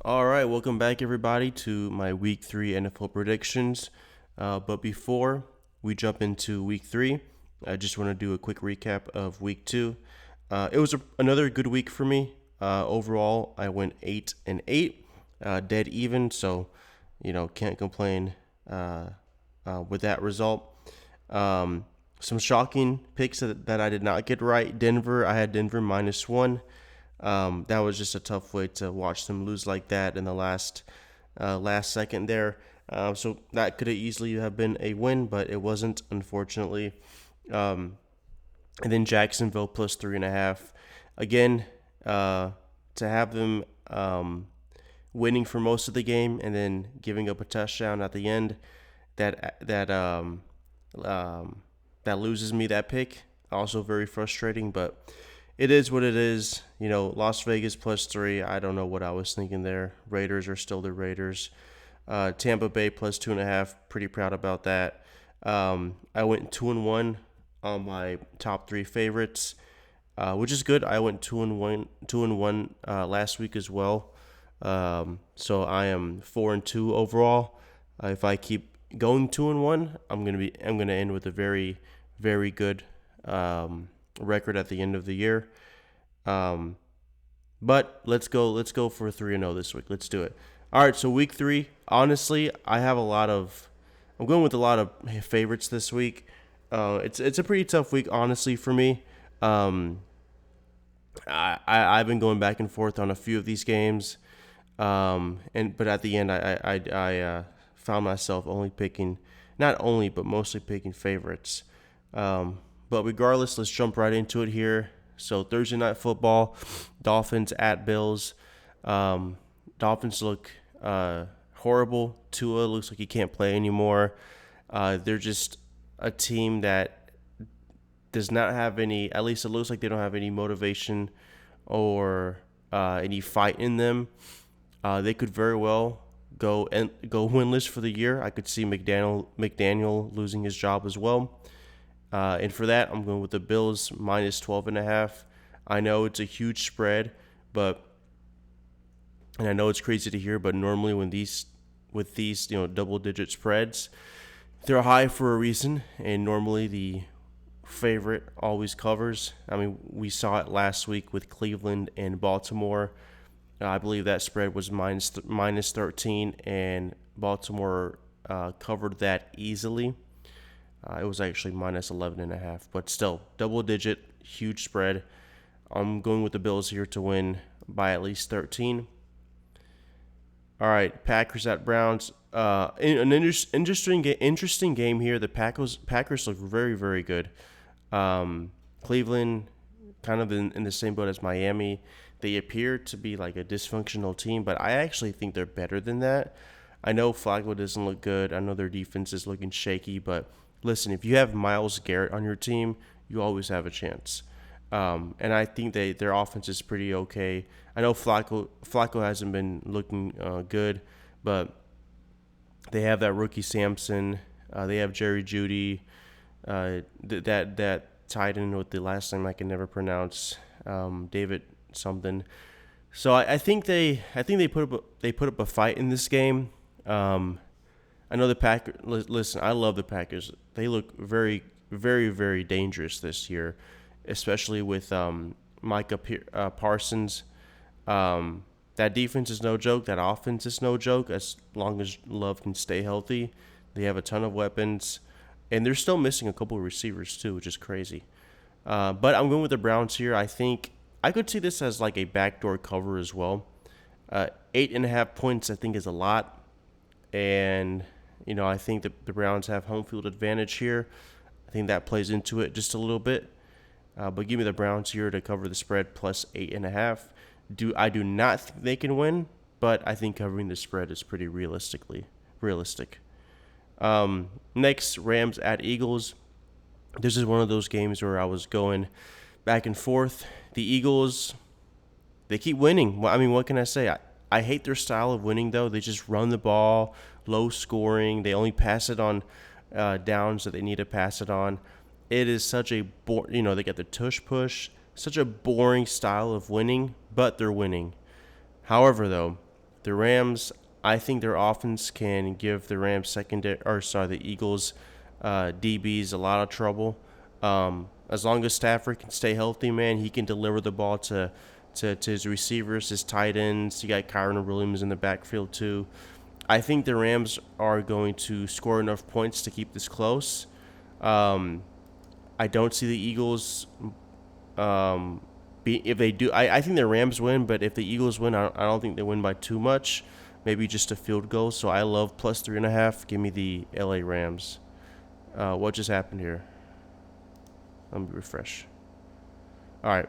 All right, welcome back, everybody, to my Week 3 NFL predictions. But before we jump into Week 3, I just want to do a quick recap of Week 2. It was another good week for me. Overall, I went 8-8, dead even, so can't complain with that result. Some shocking picks that I did not get right. I had Denver -1. That was just a tough way to watch them lose like that in the last second there. So that could have easily have been a win, but it wasn't, unfortunately. And then Jacksonville plus 3.5. Again, to have them winning for most of the game and then giving up a touchdown at the end, that loses me that pick. Also very frustrating, but it is what it is. Las Vegas +3. I don't know what I was thinking there. Raiders are still the Raiders. Tampa Bay plus 2.5. Pretty proud about that. I went 2-1 on my top three favorites, which is good. I went 2-1 last week as well. So I am 4-2 overall. If I keep going 2-1, I'm gonna end with a very, very good record at the end of the year. But let's go for 3-0 this week. Let's do it. All right, so week 3. Honestly, I'm going with a lot of favorites this week. It's a pretty tough week, honestly, for me. I've been going back and forth on a few of these games, but at the end, I found myself mostly picking favorites. But regardless, let's jump right into it here. So Thursday Night Football, Dolphins at Bills. Dolphins look horrible. Tua looks like he can't play anymore. They're just a team that does not have any, at least it looks like they don't have any motivation or any fight in them. They could very well go winless for the year. I could see McDaniel losing his job as well. And for that, I'm going with the Bills -12.5. I know it's a huge spread, and I know it's crazy to hear, but normally with these double-digit spreads, they're high for a reason, and normally the favorite always covers. I mean, we saw it last week with Cleveland and Baltimore. I believe that spread was minus 13, and Baltimore covered that easily. It was actually minus 11.5, but still, double-digit, huge spread. I'm going with the Bills here to win by at least 13. All right, Packers at Browns. An interesting game here. The Packers look very, very good. Cleveland, kind of in the same boat as Miami. They appear to be like a dysfunctional team, but I actually think they're better than that. I know Flacco doesn't look good. I know their defense is looking shaky, but listen, if you have Myles Garrett on your team, you always have a chance. And I think their offense is pretty okay. I know Flacco hasn't been looking good, but they have that rookie Sampson. They have Jerry Jeudy. That tied in with the last name I can never pronounce, David something. So I think they put up a fight in this game. I know the Packers. Listen, I love the Packers. They look very, very, very dangerous this year, especially with Micah Parsons. That defense is no joke. That offense is no joke. As long as Love can stay healthy, they have a ton of weapons, and they're still missing a couple of receivers too, which is crazy. But I'm going with the Browns here. I think I could see this as like a backdoor cover as well. 8.5 points, I think, is a lot, and I think the Browns have home field advantage here. I think that plays into it just a little bit. But give me the Browns here to cover the spread plus 8.5. I do not think they can win, but I think covering the spread is pretty realistic. Next, Rams at Eagles. This is one of those games where I was going back and forth. The Eagles, they keep winning. I mean, what can I say? I hate their style of winning, though. They just run the ball, low scoring. They only pass it on downs that they need to pass it on. It is such a they get the tush push. Such a boring style of winning, but they're winning. However, though, The Rams, I think their offense can give the Eagles DBs a lot of trouble. As long as Stafford can stay healthy, man, he can deliver the ball to his receivers, his tight ends. You got Kyron Williams in the backfield too. I think the Rams are going to score enough points to keep this close. Um, I don't see the Eagles. If they do, I think the Rams win, but if the Eagles win, I don't think they win by too much. Maybe just a field goal. So I love plus 3.5. Give me the LA Rams. What just happened here? Let me refresh. All right.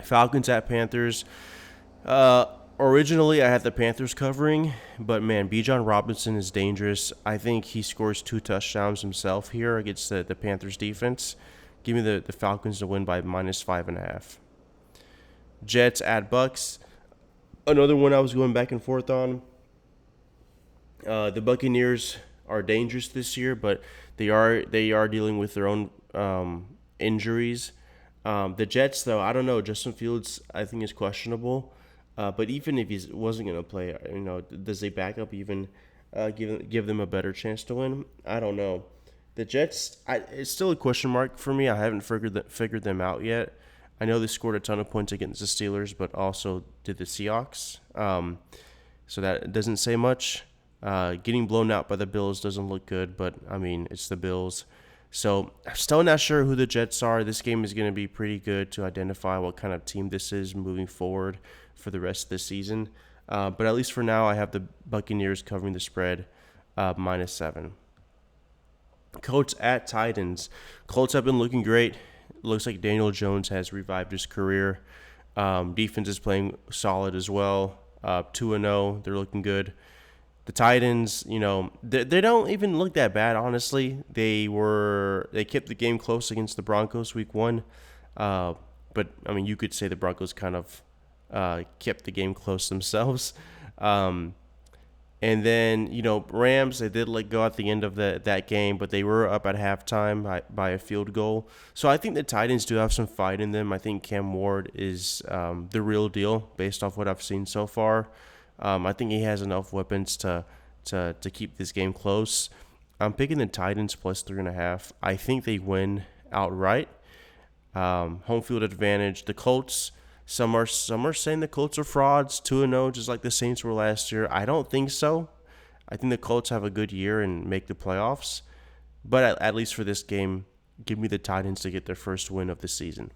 Falcons at Panthers. Originally, I had the Panthers covering, but man, Bijan Robinson is dangerous. I think he scores 2 touchdowns himself here against the Panthers defense. Give me the Falcons to win by minus 5.5. Jets at Bucks. Another one I was going back and forth on. The Buccaneers are dangerous this year, but they are dealing with their own injuries. The Jets, though, I don't know. Justin Fields, I think, is questionable. But even if he wasn't going to play, does a backup even give them a better chance to win? I don't know. The Jets, it's still a question mark for me. I haven't figured them out yet. I know they scored a ton of points against the Steelers, but also did the Seahawks. So that doesn't say much. Getting blown out by the Bills doesn't look good, but, I mean, it's the Bills. So I'm still not sure who the Jets are. This game is going to be pretty good to identify what kind of team this is moving forward for the rest of the season. But at least for now, I have the Buccaneers covering the spread, minus 7. Colts at Titans. Colts have been looking great. Looks like Daniel Jones has revived his career. Defense is playing solid as well. 2-0. They're looking good. The Titans, they don't even look that bad, honestly. They kept the game close against the Broncos week 1. But, I mean, you could say the Broncos kind of kept the game close themselves. And then, Rams, they did let go at the end of that game, but they were up at halftime by a field goal. So I think the Titans do have some fight in them. I think Cam Ward is the real deal based off what I've seen so far. I think he has enough weapons to keep this game close. I'm picking the Titans plus 3.5. I think they win outright. Home field advantage. The Colts, some are saying the Colts are frauds, 2-0, just like the Saints were last year. I don't think so. I think the Colts have a good year and make the playoffs. But at least for this game, give me the Titans to get their first win of the season.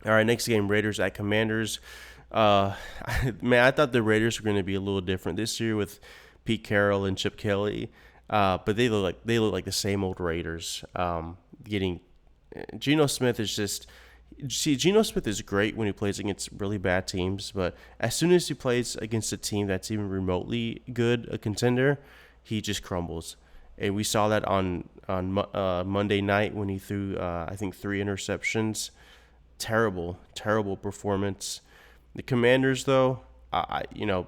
All right, next game, Raiders at Commanders. Man, I thought the Raiders were going to be a little different this year with Pete Carroll and Chip Kelly, but they look like the same old Raiders. Geno Smith is great when he plays against really bad teams, but as soon as he plays against a team that's even remotely good, a contender, he just crumbles. And we saw that on Monday night when he threw I think 3 interceptions. Terrible performance. The Commanders, though,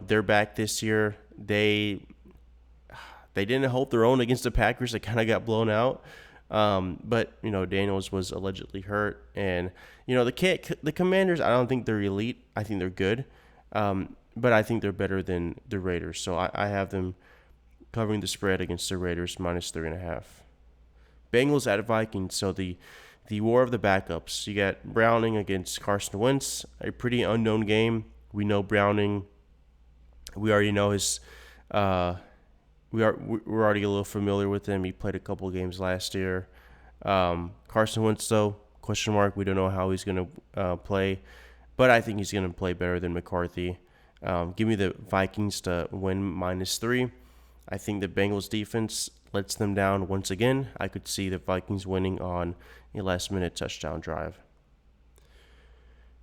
they're back this year. They didn't hold their own against the Packers. They kind of got blown out. But Daniels was allegedly hurt, and the Commanders, I don't think they're elite. I think they're good, but I think they're better than the Raiders. So I have them covering the spread against the Raiders minus 3.5. Bengals at Vikings. So the war of the backups. You got Browning against Carson Wentz, a pretty unknown game. We know Browning. We already know his. We're already a little familiar with him. He played a couple of games last year. Carson Wentz, though, question mark. We don't know how he's going to play, but I think he's going to play better than McCarthy. Give me the Vikings to win minus 3. I think the Bengals defense lets them down once again. I could see the Vikings winning on a last-minute touchdown drive.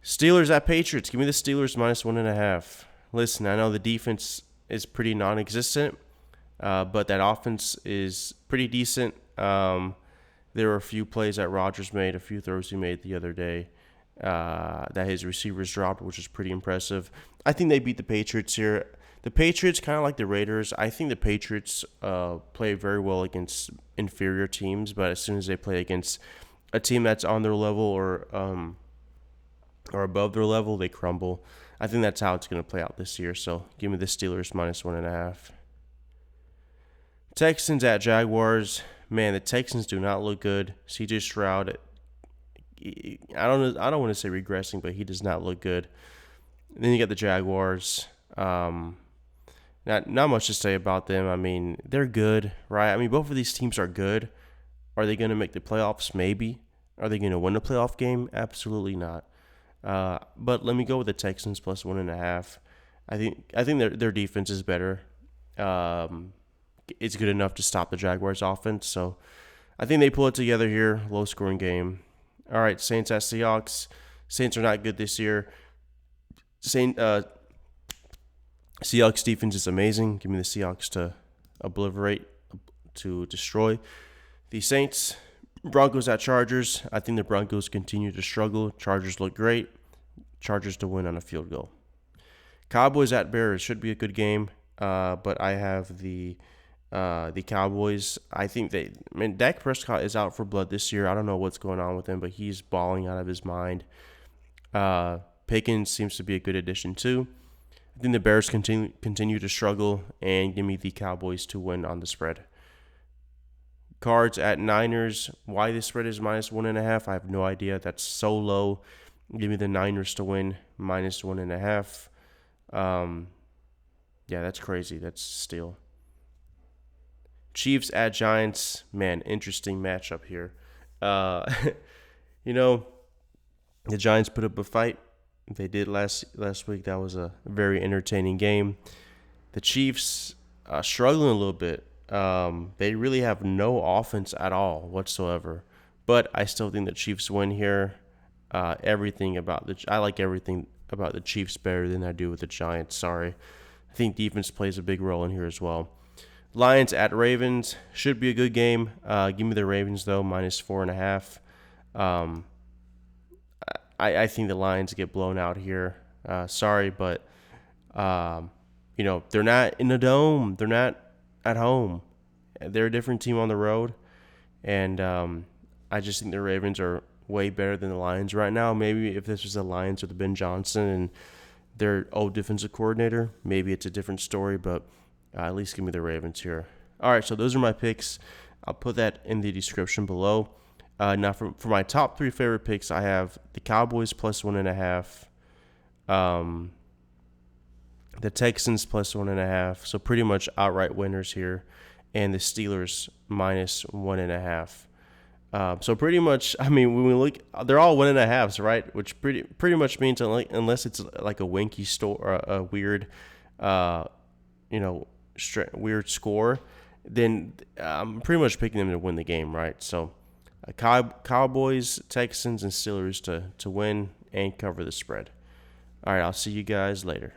Steelers at Patriots. Give me the Steelers minus 1.5. Listen, I know the defense is pretty non-existent, but that offense is pretty decent. There were a few plays that Rodgers made, a few throws he made the other day that his receivers dropped, which is pretty impressive. I think they beat the Patriots here. The Patriots, kind of like the Raiders, I think the Patriots play very well against inferior teams, but as soon as they play against a team that's on their level or above their level, they crumble. I think that's how it's going to play out this year. So give me the Steelers -1.5. Texans at Jaguars. Man, the Texans do not look good. CJ Stroud, I don't want to say regressing, but he does not look good. And then you got the Jaguars. Not much to say about them. I mean, they're good, right? I mean, both of these teams are good. Are they going to make the playoffs? Maybe. Are they going to win a playoff game? Absolutely not. But let me go with the Texans +1.5. I think their defense is better. It's good enough to stop the Jaguars' offense. So I think they pull it together here. Low scoring game. All right, Saints at Seahawks. Saints are not good this year. Seahawks defense is amazing. Give me the Seahawks to obliterate, to destroy the Saints. Broncos at Chargers. I think the Broncos continue to struggle. Chargers look great. Chargers to win on a field goal. Cowboys at Bears should be a good game, but I have the Cowboys. I think Dak Prescott is out for blood this year. I don't know what's going on with him, but he's balling out of his mind. Pickens seems to be a good addition too. I think the Bears continue to struggle, and give me the Cowboys to win on the spread. Cards at Niners. Why the spread is -1.5? I have no idea. That's so low. Give me the Niners to win -1.5. Yeah, that's crazy. That's steal. Chiefs at Giants. Man, interesting matchup here. You know, the Giants put up a fight. They did last week. That was a very entertaining game. The Chiefs struggling a little bit. They really have no offense at all whatsoever. But I still think the Chiefs win here. I like everything about the Chiefs better than I do with the Giants. Sorry. I think defense plays a big role in here as well. Lions at Ravens. Should be a good game. Give me the Ravens, though, -4.5. I think the Lions get blown out here. Sorry, but, they're not in the dome. They're not at home. They're a different team on the road. And I just think the Ravens are way better than the Lions right now. Maybe if this was the Lions with Ben Johnson and their old defensive coordinator, maybe it's a different story, but at least give me the Ravens here. All right, so those are my picks. I'll put that in the description below. Now, for my top 3 favorite picks, I have the Cowboys +1.5, the Texans +1.5, so pretty much outright winners here, and the Steelers -1.5. So pretty much, I mean, when we look, they're all 1.5s, right? Which pretty much means unless it's like a winky or a weird, weird score, then I'm pretty much picking them to win the game, right? So Cowboys, Texans, and Steelers to win and cover the spread. All right, I'll see you guys later.